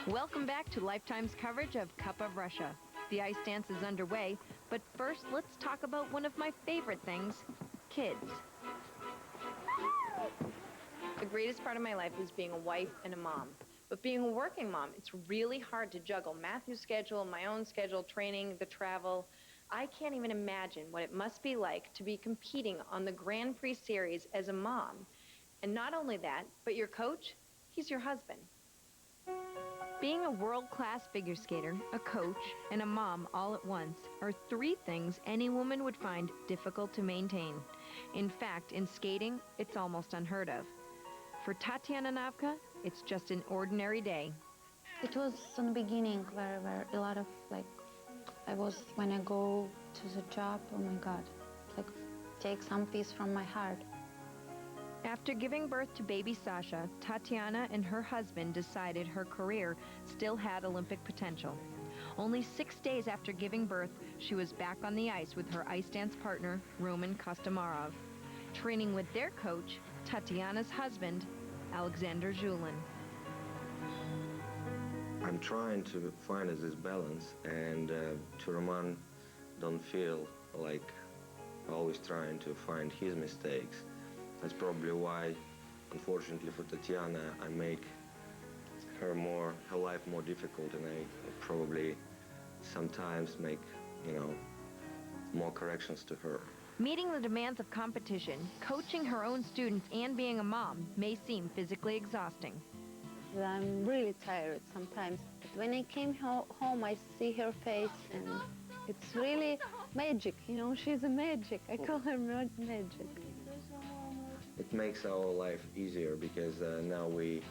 Welcome back to Lifetime's coverage of Cup of Russia. The ice dance is underway, but first let's talk about one of my favorite things, kids. The greatest part of my life was being a wife and a mom. But being a working mom, it's really hard to juggle Matthew's schedule, my own schedule, training, the travel. I can't even imagine what it must be like to be competing on the Grand Prix series as a mom. And not only that, but your coach, he's your husband. Being a world-class figure skater, a coach, and a mom all at once are three things any woman would find difficult to maintain. In fact, in skating, it's almost unheard of. For Tatiana Navka, it's just an ordinary day. It was in the beginning where a lot of when I go to the job, oh my God, take some piece from my heart. After giving birth to baby Sasha, Tatiana and her husband decided her career still had Olympic potential. Only 6 days after giving birth, she was back on the ice with her ice dance partner, Roman Kostomarov, training with their coach, Tatiana's husband, Alexander Julin. I'm trying to find this balance, and to Roman don't feel like always trying to find his mistakes. That's probably why, unfortunately for Tatiana, I make her life more difficult, and I probably sometimes make, more corrections to her. Meeting the demands of competition, coaching her own students, and being a mom may seem physically exhausting. I'm really tired sometimes, but when I came home, I see her face, and it's really magic, she's a magic. I call her magic. It makes our life easier because now we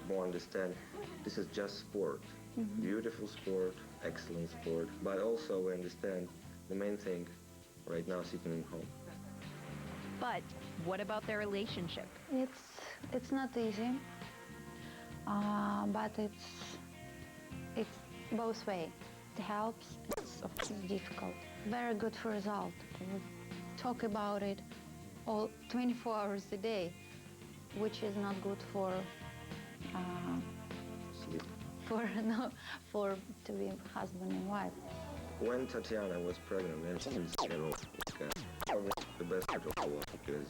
more understand this is just sport. Mm-hmm. Beautiful sport, excellent sport, but also we understand the main thing right now sitting at home. But what about their relationship? It's not easy, but it's both ways. It helps, it's of course difficult. Very good for result. We talk about it all 24 hours a day, which is not good for sleep. For to be husband and wife. When Tatiana was pregnant, and she was probably the best part of our life because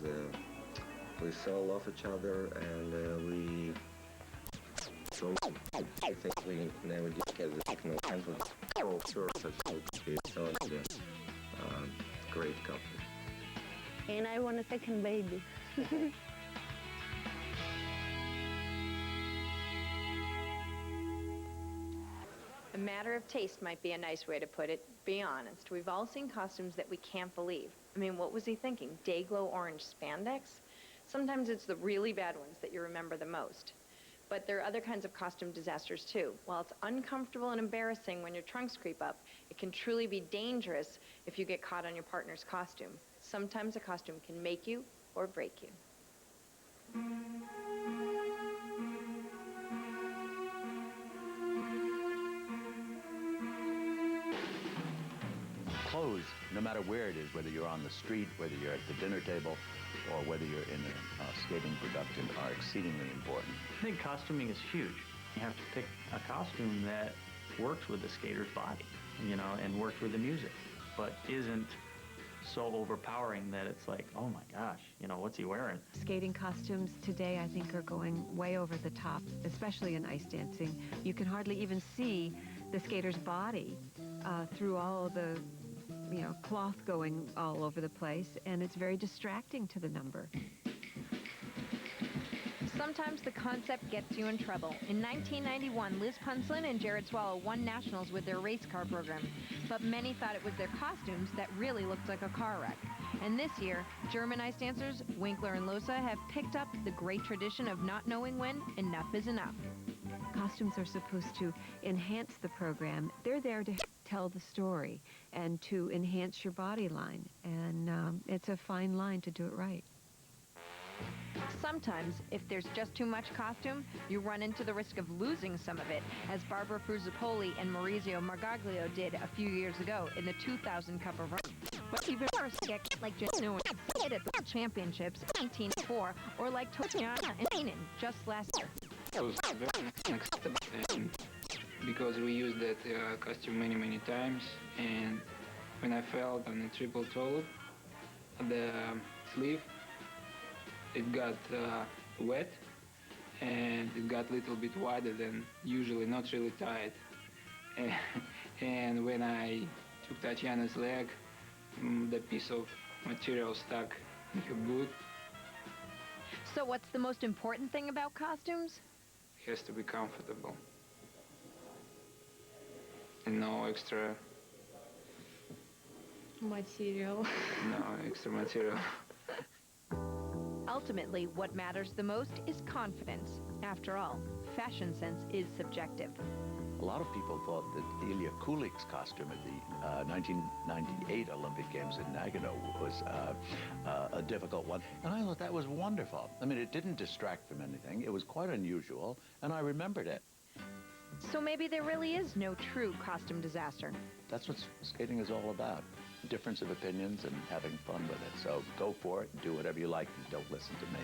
we so love each other, and we so I think we never did get the second chance with sure such a great couple. And I want a second baby. A matter of taste might be a nice way to put it. Be honest, we've all seen costumes that we can't believe. I mean, what was he thinking? Day-glow orange spandex? Sometimes it's the really bad ones that you remember the most. But there are other kinds of costume disasters too. While it's uncomfortable and embarrassing when your trunks creep up, it can truly be dangerous if you get caught on your partner's costume. Sometimes a costume can make you or break you. Clothes, no matter where it is, whether you're on the street, whether you're at the dinner table, or whether you're in a skating production, are exceedingly important. I think costuming is huge. You have to pick a costume that works with the skater's body, and works with the music, but isn't so overpowering that it's like, oh my gosh, what's he wearing? Skating costumes today, I think, are going way over the top, especially in ice dancing. You can hardly even see the skater's body through all of the cloth going all over the place, and it's very distracting to the number. Sometimes the concept gets you in trouble. In 1991, Liz Punslin and Jared Swallow won nationals with their race car program, but many thought it was their costumes that really looked like a car wreck. And this year, German ice dancers Winkler and Losa have picked up the great tradition of not knowing when enough is enough. Costumes are supposed to enhance the program. They're there to tell the story and to enhance your body line, and it's a fine line to do it right. Sometimes, if there's just too much costume, you run into the risk of losing some of it, as Barbara Fruzzapoli and Maurizio Margaglio did a few years ago in the 2000 Cup of Russia. But even worse, get like Genoa did at the World Championships in 1904, or like Tatiana and Keenan just last year. was very unacceptable, and because we used that costume many times, and when I fell on the triple toe, the sleeve, it got wet, and it got a little bit wider than usually, not really tight. And when I took Tatiana's leg, the piece of material stuck in her boot. So what's the most important thing about costumes? It has to be comfortable. And no extra Material. material. Ultimately, what matters the most is confidence. After all, fashion sense is subjective. A lot of people thought that Ilya Kulik's costume at the 1998 Olympic Games in Nagano was a difficult one, and I thought that was wonderful. I mean, it didn't distract from anything. It was quite unusual, and I remembered it. So maybe there really is no true costume disaster. That's what skating is all about. Difference of opinions and having fun with it. So go for it, do whatever you like, and don't listen to me.